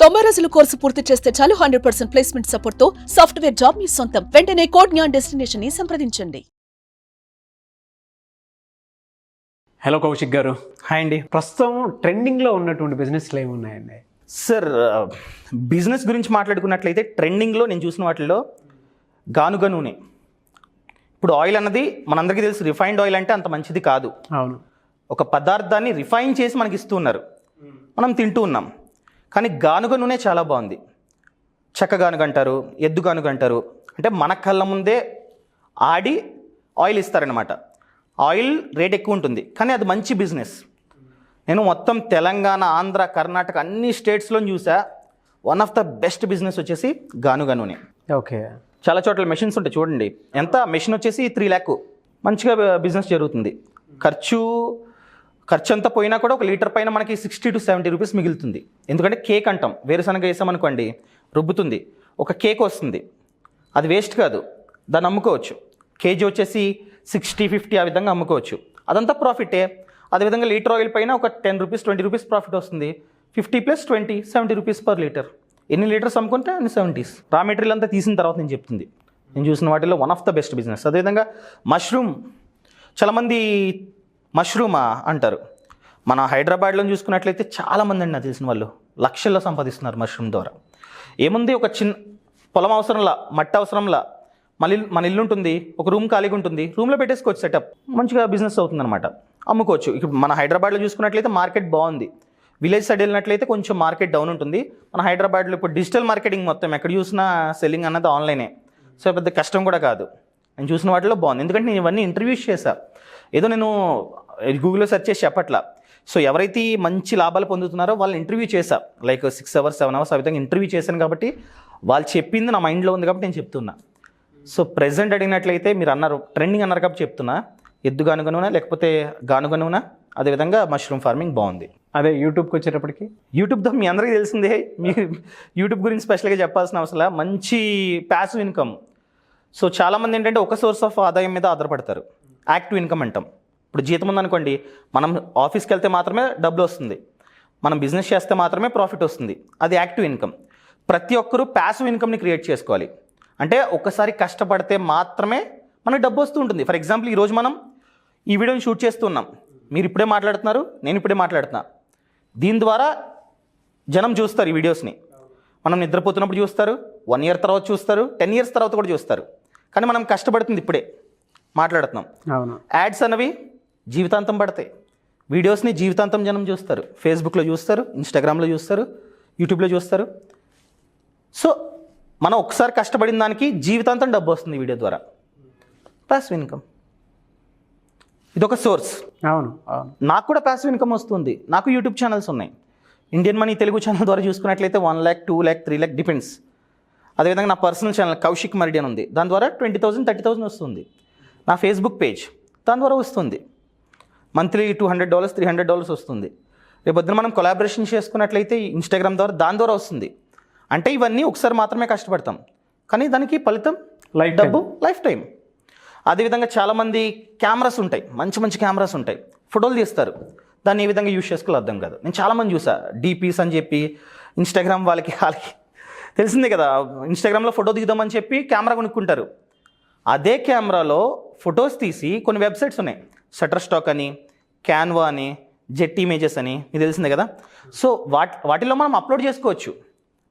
90 రోజుల కోర్సు పూర్తి చేస్తే చాలు 100% ప్లేస్మెంట్ సపోర్ట్ తో సాఫ్ట్వేర్ జాబ్ మీ సొంతం. వెంటనే కోడ్ జ్ఞాన్ డెస్టినేషన్ ని సంప్రదించండి. హలో కౌశిక్ గారు. హాయ్ అండి. ప్రస్తుతం ట్రెండింగ్లో ఉన్నటువంటి బిజినెస్లు ఏమున్నాయండి? సార్, బిజినెస్ గురించి మాట్లాడుకున్నట్లయితే ట్రెండింగ్లో నేను చూసిన వాటిల్లో గానుగ నూనె. ఇప్పుడు ఆయిల్ అన్నది మనందరికీ తెలుసు, రిఫైన్డ్ ఆయిల్ అంటే అంత మంచిది కాదు. అవును. ఒక పదార్థాన్ని రిఫైన్ చేసి మనకి ఇస్తూ ఉన్నారు, మనం తింటూ ఉన్నాం. కానీ గానుగ నూనె చాలా బాగుంది. చెక్క గానుగ అంటారు, ఎద్దు గానుగ అంటారు. అంటే మన కళ్ళ ముందే ఆడి ఆయిల్ ఇస్తారనమాట. ఆయిల్ రేట్ ఎక్కువ ఉంటుంది, కానీ అది మంచి బిజినెస్. నేను మొత్తం తెలంగాణ, ఆంధ్ర, కర్ణాటక అన్ని స్టేట్స్లో చూసా. One of the best business వచ్చేసి గానుగ నూనె. ఓకే. చాలా చోట్ల మెషిన్స్ ఉంటాయి చూడండి. ఎంత మెషిన్ వచ్చేసి 3 lakhs, మంచిగా బిజినెస్ జరుగుతుంది. ఖర్చు అంతా పోయినా కూడా 1 లీటర్ పైన మనకి 60 to 70 రూపీస్ మిగులుతుంది. ఎందుకంటే కేక్ అంటాం, వేరుశనగ వేసామనుకోండి రుబ్బుతుంది, ఒక కేక్ వస్తుంది. అది వేస్ట్ కాదు, దాన్ని అమ్ముకోవచ్చు. కేజీ వచ్చేసి 60-50 ఆ విధంగా అమ్ముకోవచ్చు. అదంతా ప్రాఫిటే. అదేవిధంగా లీటర్ ఆయిల్ పైన ఒక 10 రూపీస్ 20 రూపీస్ ప్రాఫిట్ వస్తుంది. 50 + 20 70 రూపీస్ పర్ లీటర్. ఎన్ని లీటర్స్ అమ్ముకుంటే అన్ని 70s. రా మెటీరియల్ అంతా తీసిన తర్వాత నేను చెప్తుంది. నేను చూసిన వాటిలో one of the best business. అదేవిధంగా మష్రూమ్. చాలామంది మష్రూమా అంటారు. మన హైదరాబాద్లో చూసుకున్నట్లయితే చాలామంది అండి నాకు తెలిసిన వాళ్ళు లక్షల్లో సంపాదిస్తున్నారు మష్రూమ్ ద్వారా. ఏముంది, ఒక చిన్న పొలం అవసరంలా, మట్టి అవసరంలా, మన ఇల్లు ఉంటుంది, ఒక రూమ్ ఖాళీగా ఉంటుంది, రూమ్లో పెట్టేసుకోవచ్చు సెటప్, మంచిగా బిజినెస్ అవుతుందన్నమాట. అమ్ముకోవచ్చు. ఇప్పుడు మన హైదరాబాద్లో చూసుకున్నట్లయితే మార్కెట్ బాగుంది. విలేజ్ సైడ్ వెళ్ళినట్లయితే కొంచెం మార్కెట్ డౌన్ ఉంటుంది. మన హైదరాబాద్లో ఇప్పుడు డిజిటల్ మార్కెటింగ్ మొత్తం ఎక్కడ చూసినా సెల్లింగ్ అన్నది ఆన్లైనే. సో పెద్ద కష్టం కూడా కాదు. నేను చూసిన వాటిలో బాగుంది. ఎందుకంటే నేను ఇవన్నీ ఇంటర్వ్యూస్ చేశా. ఏదో నేను గూగుల్లో సెర్చ్ చేసి చెప్పట్లా. సో ఎవరైతే మంచి లాభాలు పొందుతున్నారో వాళ్ళని ఇంటర్వ్యూ చేశా. లైక్ 6 hours 7 hours ఆ విధంగా ఇంటర్వ్యూ చేశాను. కాబట్టి వాళ్ళు చెప్పింది నా మైండ్లో ఉంది కాబట్టి నేను చెప్తున్నా. సో ప్రెజెంట్ అడిగినట్లయితే మీరు అన్నారు, ట్రెండింగ్ అన్నారు కాబట్టి చెప్తున్నా. ఎద్దు గానుగ నూనె లేకపోతే గానుగ నూనె, అదేవిధంగా మష్రూమ్ ఫార్మింగ్ బాగుంది. అదే యూట్యూబ్కి వచ్చేటప్పటికి, యూట్యూబ్తో మీ అందరికీ తెలిసిందే. మీరు యూట్యూబ్ గురించి స్పెషల్గా చెప్పాల్సిన అవసరం, మంచి ప్యాసివ్ ఇన్కమ్. సో చాలామంది ఏంటంటే ఒక సోర్స్ ఆఫ్ ఆదాయం మీద ఆధారపడతారు. యాక్టివ్ ఇన్కమ్ అంటాం. ఇప్పుడు జీతం ఉందనుకోండి, మనం ఆఫీస్కి వెళ్తే మాత్రమే డబ్బులు వస్తుంది, మనం బిజినెస్ చేస్తే మాత్రమే ప్రాఫిట్ వస్తుంది. అది యాక్టివ్ ఇన్కమ్. ప్రతి ఒక్కరూ ప్యాసివ్ ఇన్కమ్ని క్రియేట్ చేసుకోవాలి. అంటే ఒక్కసారి కష్టపడితే మాత్రమే మనకు డబ్బు వస్తూ ఉంటుంది. ఫర్ ఎగ్జాంపుల్, ఈరోజు మనం ఈ వీడియోని షూట్ చేస్తున్నాం, మీరు ఇప్పుడే మాట్లాడుతున్నారు, నేను ఇప్పుడే మాట్లాడుతున్నా. దీని ద్వారా జనం చూస్తారు ఈ వీడియోస్ని. మనం నిద్రపోతున్నప్పుడు చూస్తారు, 1 year తర్వాత చూస్తారు, 10 years తర్వాత కూడా చూస్తారు. కానీ మనం కష్టపడుతుంది ఇప్పుడే మాట్లాడుతున్నాం. అవును. యాడ్స్ అనేవి జీవితాంతం పడతాయి. వీడియోస్ని జీవితాంతం జనం చూస్తారు. ఫేస్బుక్లో చూస్తారు, ఇన్స్టాగ్రామ్లో చూస్తారు, యూట్యూబ్లో చూస్తారు. సో మనం ఒకసారి కష్టపడిన దానికి జీవితాంతం డబ్బు వస్తుంది వీడియో ద్వారా. ప్యాసివ్ ఇన్కమ్ ఇదొక సోర్స్. అవును. అవును. నాకు కూడా ప్యాసివ్ ఇన్కమ్ వస్తుంది. నాకు యూట్యూబ్ ఛానల్స్ ఉన్నాయి. ఇండియన్ మనీ తెలుగు ఛానల్ ద్వారా చూసుకున్నట్లయితే 1 lakh 2 lakh 3 lakh డిపెండ్స్. అదేవిధంగా నా పర్సనల్ ఛానల్ కౌశిక్ మరిడి అని ఉంది, దాని ద్వారా 20,000 30,000 వస్తుంది. నా ఫేస్బుక్ పేజ్, దాని ద్వారా వస్తుంది. మంత్లీ $200 $300 వస్తుంది. రేపొద్దున మనం కొలాబరేషన్ చేసుకున్నట్లయితే ఇన్స్టాగ్రామ్ ద్వారా, దాని ద్వారా వస్తుంది. అంటే ఇవన్నీ ఒకసారి మాత్రమే కష్టపడతాం, కానీ దానికి ఫలితం డబ్బు లైఫ్ టైం. అదేవిధంగా చాలామంది కెమెరాస్ ఉంటాయి, మంచి మంచి కెమెరాస్ ఉంటాయి, ఫోటోలు తీస్తారు. దాన్ని ఏ విధంగా యూజ్ చేసుకోవాలో అర్థం కాదు. నేను చాలామంది చూసా, డీపీస్ అని చెప్పి ఇన్స్టాగ్రామ్ వాళ్ళకి తెలిసిందే కదా, ఇన్స్టాగ్రామ్లో ఫోటో దిగుదామని చెప్పి కెమెరా కొనుక్కుంటారు. అదే కెమెరాలో ఫొటోస్ తీసి కొన్ని వెబ్సైట్స్ ఉన్నాయి, షటర్ స్టాక్ అని, క్యాన్వా అని, జెట్ ఇమేజెస్ అని, మీకు తెలిసిందే కదా. సో వాటిలో మనం అప్లోడ్ చేసుకోవచ్చు.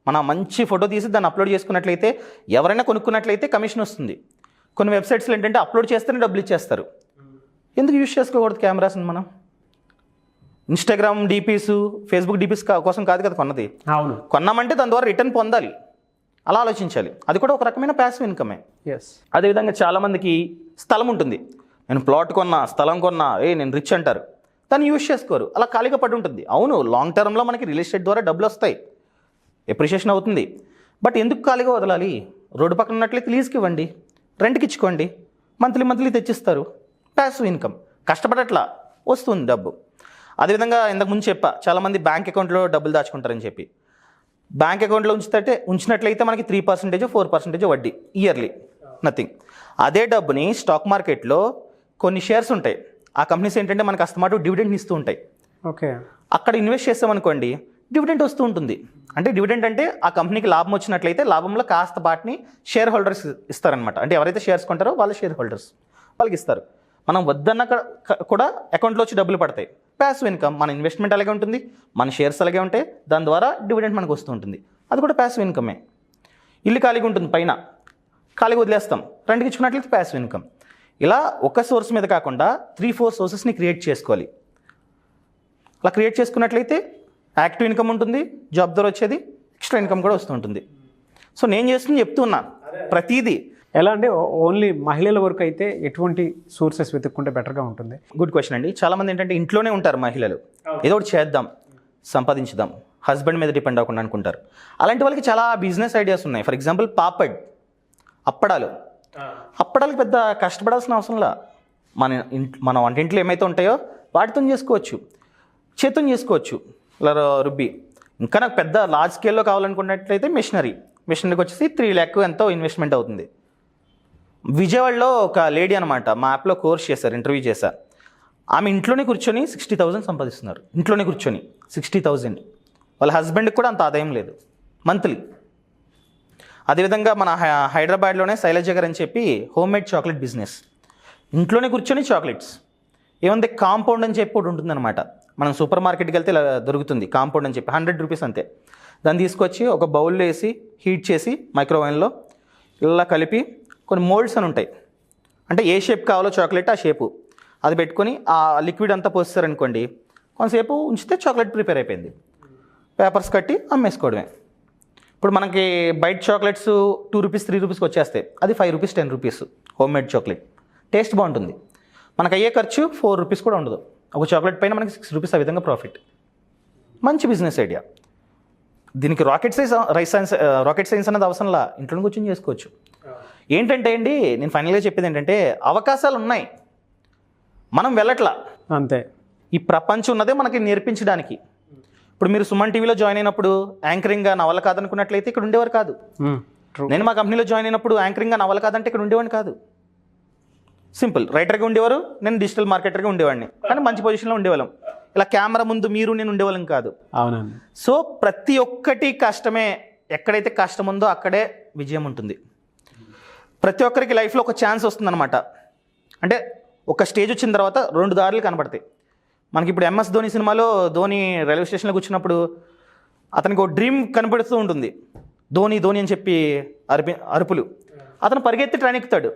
మనం మంచి ఫోటో తీసి దాన్ని అప్లోడ్ చేసుకున్నట్లయితే, ఎవరైనా కొనుక్కున్నట్లయితే కమిషన్ వస్తుంది. కొన్ని వెబ్సైట్స్లో ఏంటంటే అప్లోడ్ చేస్తేనే డబ్బులు ఇచ్చేస్తారు. ఎందుకు యూజ్ చేసుకోకూడదు కెమెరాస్ని మనం? ఇన్స్టాగ్రామ్ డీపీస్, ఫేస్బుక్ డీపీస్ కోసం కాదు కదా కొన్నది. అవును. కొన్నామంటే దాని ద్వారా రిటర్న్ పొందాలి, అలా ఆలోచించాలి. అది కూడా ఒక రకమైన ప్యాసివ్ ఇన్కమే. ఎస్. అదేవిధంగా చాలామందికి స్థలం ఉంటుంది, నేను ప్లాట్ కొన్నా, స్థలం కొన్నా, నేను రిచ్ అంటారు. దాన్ని యూజ్ చేసుకోరు, అలా ఖాళీగా పడి ఉంటుంది. అవును, లాంగ్ టర్మ్లో మనకి రియల్ ఎస్టేట్ ద్వారా డబ్బులు వస్తాయి, ఎప్రిషియేషన్ అవుతుంది. బట్ ఎందుకు ఖాళీగా వదలాలి? రోడ్డు పక్కన ఉన్నట్లయితే లీజ్కి ఇవ్వండి, రెంట్కి ఇచ్చుకోండి, మంత్లీ తెచ్చిస్తారు. Passive income. కష్టపడట్లా, వస్తుంది డబ్బు. అదేవిధంగా ఇంతకు ముందు చెప్పా, చాలామంది బ్యాంక్ అకౌంట్లో డబ్బులు దాచుకుంటారని చెప్పి. బ్యాంక్ అకౌంట్లో ఉంచినట్లయితే మనకి 3% 4% వడ్డీ ఇయర్లీ, నథింగ్. అదే డబ్బుని స్టాక్ మార్కెట్లో కొన్ని షేర్స్ ఉంటాయి, ఆ కంపెనీస్ ఏంటంటే మనకు అస్తమాటు డివిడెండ్ ఇస్తూ ఉంటాయి. ఓకే. అక్కడ ఇన్వెస్ట్ చేస్తామనుకోండి, డివిడెంట్ వస్తూ ఉంటుంది. అంటే డివిడెండ్ అంటే ఆ కంపెనీకి లాభం వచ్చినట్లయితే లాభంలో కాస్త వాటిని షేర్ హోల్డర్స్ ఇస్తారనమాట. అంటే ఎవరైతే షేర్స్ కొంటారో వాళ్ళ షేర్ హోల్డర్స్ వాళ్ళకి ఇస్తారు. మనం వద్దన్న కూడా అకౌంట్లో వచ్చి డబ్బులు పడతాయి. ప్యాసివ్ ఇన్కమ్, మన ఇన్వెస్ట్మెంట్ అలాగే ఉంటుంది, మన షేర్స్ అలాగే ఉంటాయి, దాని ద్వారా డివిడెండ్ మనకు వస్తూ ఉంటుంది. అది కూడా ప్యాసివ్ ఇన్కమే. ఇల్లు ఖాళీగా ఉంటుంది, పైన ఖాళీగా వదిలేస్తాం, రెంట్కి ఇచ్చుకున్నట్లయితే ప్యాసివ్ ఇన్కమ్. ఇలా ఒక సోర్స్ మీద కాకుండా 3-4 సోర్సెస్ని క్రియేట్ చేసుకోవాలి. అలా క్రియేట్ చేసుకున్నట్లయితే యాక్టివ్ ఇన్కమ్ ఉంటుంది, జాబ్ ద్వారా వచ్చేది, ఎక్స్ట్రా ఇన్కమ్ కూడా వస్తూ ఉంటుంది. సో నేను చేస్తుంది చెప్తున్నా ప్రతిదీ. ఎలా అంటే ఓన్లీ మహిళల వరకు అయితే ఎటువంటి సోర్సెస్ వెతుక్కుంటే బెటర్గా ఉంటుంది? గుడ్ క్వశ్చన్ అండి. చాలామంది ఏంటంటే ఇంట్లోనే ఉంటారు మహిళలు, ఏదో ఒకటి చేద్దాం, సంపాదించుదాం, హస్బెండ్ మీద డిపెండ్ అవ్వకుండా అనుకుంటారు. అలాంటి వాళ్ళకి చాలా బిజినెస్ ఐడియాస్ ఉన్నాయి. ఫర్ ఎగ్జాంపుల్ పాపడ్, అప్పడాలకి పెద్ద కష్టపడాల్సిన అవసరంలా. మన వంటింట్లో ఏమైతే ఉంటాయో వాటితో చేసుకోవచ్చు, చేతితో చేసుకోవచ్చు ఇలా రుబ్బి. ఇంకా నాకు పెద్ద లార్జ్ స్కేల్లో కావాలనుకున్నట్లయితే మిషనరీకి వచ్చేసి 3 lakh ఎంతో ఇన్వెస్ట్మెంట్ అవుతుంది. విజయవాడలో ఒక లేడీ అనమాట, మా యాప్లో కోర్స్ చేశారు, ఇంటర్వ్యూ చేశారు. ఆమె ఇంట్లోనే కూర్చొని 60,000 సంపాదిస్తున్నారు. ఇంట్లోనే కూర్చొని 60,000. వాళ్ళ హస్బెండ్కి కూడా అంత ఆదాయం లేదు మంత్లీ. అదేవిధంగా మన హైదరాబాద్లోనే శైలజ గారు అని చెప్పి హోమ్ మేడ్ చాక్లెట్ బిజినెస్, ఇంట్లోనే కూర్చొని చాక్లెట్స్. ఏముంది, కాంపౌండ్ అని చెప్పి ఒకటి ఉంటుందన్నమాట, మనం సూపర్ మార్కెట్కి వెళ్తే ఇలా దొరుకుతుంది కాంపౌండ్ అని చెప్పి, 100 rupees అంతే. దాన్ని తీసుకొచ్చి ఒక బౌల్లో వేసి హీట్ చేసి మైక్రోవేవ్లో ఇలా కలిపి కొన్ని మోల్డ్స్ అని ఉంటాయి, అంటే ఏ షేప్ కావాలో చాక్లెట్ ఆ షేపు, అది పెట్టుకొని ఆ లిక్విడ్ అంతా పోస్తారనుకోండి, కొంతసేపు ఉంచితే చాక్లెట్ ప్రిపేర్ అయిపోయింది. పేపర్స్ కట్టి అమ్మేసుకోవడమే. ఇప్పుడు మనకి బయట చాక్లెట్స్ 2 rupees 3 rupeesకి వచ్చేస్తాయి, అది 5 rupees 10 rupees home made chocolate. Taste బాగుంటుంది, మనకు అయ్యే ఖర్చు 4 rupees కూడా ఉండదు. ఒక చాక్లెట్ పైన మనకి 6 rupees ఆ విధంగా ప్రాఫిట్. మంచి బిజినెస్ ఐడియా. దీనికి రాకెట్ సైన్స్ అన్నది అవసరంలా, ఇంట్లో కూర్చొని చేసుకోవచ్చు. ఏంటంటే అండి, నేను ఫైనల్గా చెప్పేది ఏంటంటే, అవకాశాలు ఉన్నాయి, మనం వెళ్ళట్లా అంతే. ఈ ప్రపంచం ఉన్నదే మనకి నేర్పించడానికి. ఇప్పుడు మీరు సుమన్ టీవీలో జాయిన్ అయినప్పుడు యాంకరింగ్గా నా వల్ల కాదనుకున్నట్లయితే ఇక్కడ ఉండేవారు కాదు. నేను మా కంపెనీలో జాయిన్ అయినప్పుడు యాంకరింగ్గా నా వల్ల కాదంటే ఇక్కడ ఉండేవాడిని కాదు. సింపుల్, రైటర్గా ఉండేవారు, నేను డిజిటల్ మార్కెటర్గా ఉండేవాడిని, కానీ మంచి పొజిషన్లో ఉండేవాళ్ళం. ఇలా కెమెరా ముందు మీరు నేను ఉండేవాళ్ళం కాదు. అవునండి. సో ప్రతి ఒక్కటి కష్టమే, ఎక్కడైతే కష్టం ఉందో అక్కడే విజయం ఉంటుంది. ప్రతి ఒక్కరికి లైఫ్లో ఒక ఛాన్స్ వస్తుందన్నమాట. అంటే ఒక స్టేజ్ వచ్చిన తర్వాత 2 దారులు కనబడతాయి మనకి. ఇప్పుడు MS ధోని సినిమాలో ధోని రైల్వే స్టేషన్లో కూర్చున్నప్పుడు అతనికి ఒక డ్రీమ్ కనబడుతూ ఉంటుంది, ధోని అని చెప్పి అరుపులు. అతను పరిగెత్తి ట్రైన్ ఎక్కుతాడు,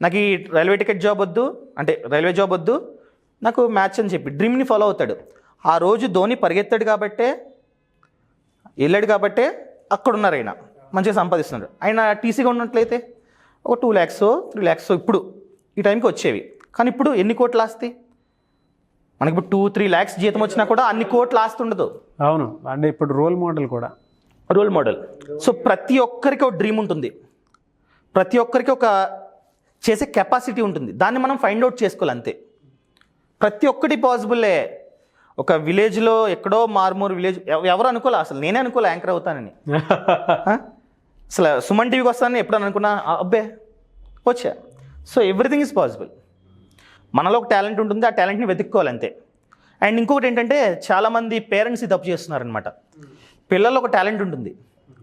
నాకు ఈ రైల్వే జాబ్ వద్దు, నాకు మ్యాచ్ అని చెప్పి డ్రీమ్ని ఫాలో అవుతాడు. ఆ రోజు ధోని పరిగెత్తాడు కాబట్టే, వెళ్ళాడు కాబట్టే అక్కడ ఉన్నారు, ఆయన మంచిగా సంపాదిస్తున్నాడు. ఆయన టీసీగా ఉన్నట్లయితే ఒక 2 lakhs 3 lakhs ఇప్పుడు ఈ టైంకి వచ్చేవి. కానీ ఇప్పుడు ఎన్ని కోట్లు ఆస్తి మనకి? ఇప్పుడు 2-3 lakhs జీతం వచ్చినా కూడా అన్ని కోట్లు ఆస్తి ఉండదు. అవును, అంటే ఇప్పుడు రోల్ మోడల్. సో ప్రతి ఒక్కరికి ఒక డ్రీమ్ ఉంటుంది, ప్రతి ఒక్కరికి ఒక చేసే కెపాసిటీ ఉంటుంది, దాన్ని మనం ఫైండ్ అవుట్ చేసుకోవాలి అంతే. ప్రతి ఒక్కటి పాసిబుల్లే. ఒక విలేజ్లో ఎక్కడో మారుమూరు విలేజ్, ఎవరు అనుకోలే, అసలు నేనే అనుకోలే యాంకర్ అవుతానని. అసలు సుమన్ టీవీకి వస్తానని ఎప్పుడని అనుకున్నా, అబ్బే వచ్చా. So everything is possible. మనలో ఒక టాలెంట్ ఉంటుంది, ఆ టాలెంట్ని వెతుక్కోవాలి అంతే. అండ్ ఇంకొకటి ఏంటంటే, చాలామంది పేరెంట్స్ ఇది తప్పు చేస్తున్నారనమాట. పిల్లల్లో ఒక టాలెంట్ ఉంటుంది,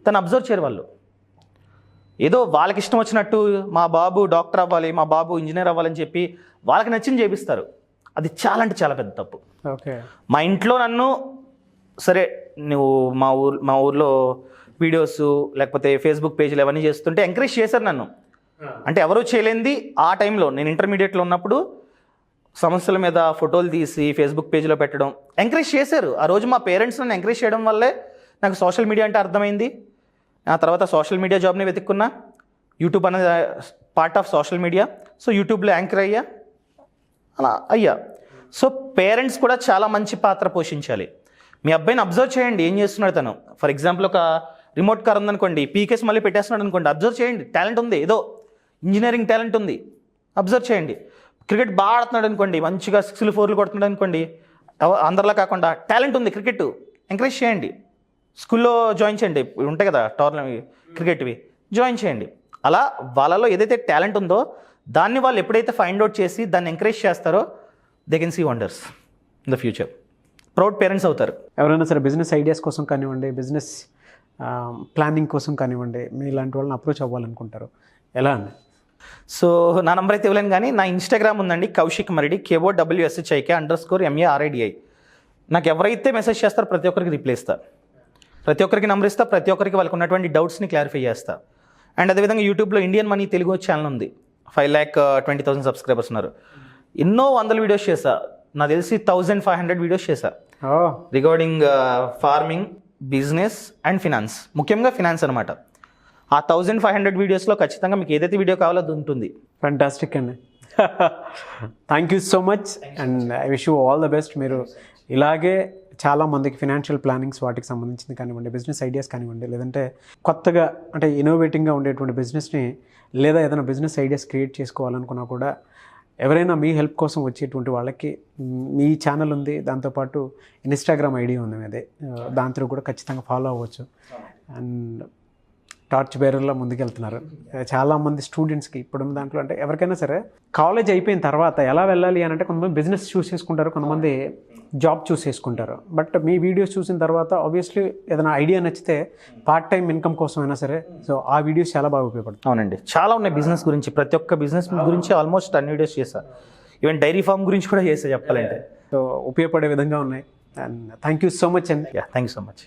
తను అబ్జర్వ్ చేయరు వాళ్ళు. ఏదో వాళ్ళకి ఇష్టం వచ్చినట్టు మా బాబు డాక్టర్ అవ్వాలి, మా బాబు ఇంజనీర్ అవ్వాలని చెప్పి వాళ్ళకి నచ్చింది చేపిస్తారు. అది చాలా అంటే చాలా పెద్ద తప్పు. ఓకే, మా ఇంట్లో నన్ను సరే నువ్వు మా ఊర్లో వీడియోస్ లేకపోతే ఫేస్బుక్ పేజీలు అవన్నీ చేస్తుంటే ఎంకరేజ్ చేశారు నన్ను. అంటే ఎవరూ చేయలేంది ఆ టైంలో, నేను ఇంటర్మీడియట్లో ఉన్నప్పుడు సమస్యల మీద ఫోటోలు తీసి ఫేస్బుక్ పేజీలో పెట్టడం ఎంకరేజ్ చేశారు. ఆ రోజు మా పేరెంట్స్ నన్ను ఎంకరేజ్ చేయడం వల్లే నాకు సోషల్ మీడియా అంటే అర్థమైంది. ఆ తర్వాత సోషల్ మీడియా జాబ్ని వెతుక్కున్నా, యూట్యూబ్ అనేది part of social media. So యూట్యూబ్లో యాంకర్ అయ్యా. సో పేరెంట్స్ కూడా చాలా మంచి పాత్ర పోషించాలి. మీ అబ్బాయిని అబ్జర్వ్ చేయండి, ఏం చేస్తున్నాడు తను. ఫర్ ఎగ్జాంపుల్ ఒక రిమోట్ కార్ ఉందనుకోండి, పీకేస్ మళ్ళీ పెట్టేస్తున్నాడు అనుకోండి, అబ్జర్వ్ చేయండి, టాలెంట్ ఉంది, ఏదో ఇంజనీరింగ్ టాలెంట్ ఉంది, అబ్జర్వ్ చేయండి. క్రికెట్ బాగా ఆడుతున్నాడు అనుకోండి, మంచిగా 6లు 4లు కొడుతున్నాడు అనుకోండి, అందరిలా కాకుండా టాలెంట్ ఉంది క్రికెట్, ఎంకరేజ్ చేయండి. స్కూల్లో జాయిన్ చేయండి, ఉంటాయి కదా టోర్నమెంట్ క్రికెట్వి, జాయిన్ చేయండి. అలా వాళ్ళలో ఏదైతే టాలెంట్ ఉందో దాన్ని వాళ్ళు ఎప్పుడైతే ఫైండ్ అవుట్ చేసి దాన్ని ఎంకరేజ్ చేస్తారో they can see wonders in the future. Proud parents అవుతారు. ఎవరైనా సరే బిజినెస్ ఐడియాస్ కోసం కానివ్వండి, బిజినెస్ ప్లానింగ్ కోసం కానివ్వండి, మీ ఇలాంటి వాళ్ళని అప్రోచ్ అవ్వాలనుకుంటారు, ఎలా అండి? సో నా నంబర్ అయితే ఇవ్వలేను, కానీ నా ఇన్స్టాగ్రామ్ ఉందండి, కౌశిక్ మరిడి, KOWSHIK__MARIDI. నాకు ఎవరైతే మెసేజ్ చేస్తారో ప్రతి ఒక్కరికి రిప్లై ఇస్తా, ప్రతి ఒక్కరికి నెంబర్ ఇస్తా, ప్రతి ఒక్కరికి వాళ్ళకి ఉన్నటువంటి డౌట్స్ని క్లారిఫై చేస్తా. అండ్ అదేవిధంగా యూట్యూబ్లో ఇండియన్ మనీ తెలుగు ఛానల్ ఉంది, 5,20,000 సబ్స్క్రైబర్స్ ఉన్నారు. ఎన్నో వందల వీడియోస్ చేశా, నాకు తెలిసి 1,500 వీడియోస్ చేశా regarding farming, business and finance, ముఖ్యంగా ఫినాన్స్ అనమాట. ఆ 1,500 వీడియోస్లో ఖచ్చితంగా మీకు ఏదైతే వీడియో కావాలో అది ఉంటుంది. ఫ్యాంటాస్టిక్ అండి. Thank you so much and I wish you all the best. మీరు ఇలాగే చాలామందికి ఫినాన్షియల్ ప్లానింగ్స్ వాటికి సంబంధించింది కానివ్వండి, బిజినెస్ ఐడియాస్ కానివ్వండి, లేదంటే కొత్తగా అంటే ఇన్నోవేటింగ్గా ఉండేటువంటి బిజినెస్ని లేదా ఏదైనా బిజినెస్ ఐడియాస్ క్రియేట్ చేసుకోవాలనుకున్నా కూడా ఎవరైనా మీ హెల్ప్ కోసం వచ్చేటువంటి వాళ్ళకి మీ ఛానల్ ఉంది, దాంతోపాటు ఇన్స్టాగ్రామ్ ఐడి ఉంది మీది, దాంతో కూడా ఖచ్చితంగా ఫాలో అవ్వచ్చు. అండ్ టార్చ్ బేరర్లో ముందుకెళ్తున్నారు. చాలామంది స్టూడెంట్స్కి ఇప్పుడున్న దాంట్లో అంటే ఎవరికైనా సరే కాలేజ్ అయిపోయిన తర్వాత ఎలా వెళ్ళాలి అని అంటే కొంతమంది బిజినెస్ చూస్ చేసుకుంటారు, కొంతమంది జాబ్ చూస్ చేసుకుంటారు. బట్ మీ వీడియోస్ చూసిన తర్వాత ఆబ్వియస్లీ ఏదైనా ఐడియా నచ్చితే పార్ట్ టైం ఇన్కమ్ కోసం అయినా సరే సో ఆ వీడియోస్ చాలా బాగా ఉపయోగపడతాయి. అవునండి, చాలా ఉన్నాయి బిజినెస్ గురించి, ప్రతి ఒక్క బిజినెస్ గురించి ఆల్మోస్ట్ అన్ని వీడియోస్ చేశా, ఈవెన్ డైరీ ఫార్మ్ గురించి కూడా చేసా చెప్పాలంటే. సో ఉపయోగపడే విధంగా ఉన్నాయి. And thank you so much అండి. Thank you so much.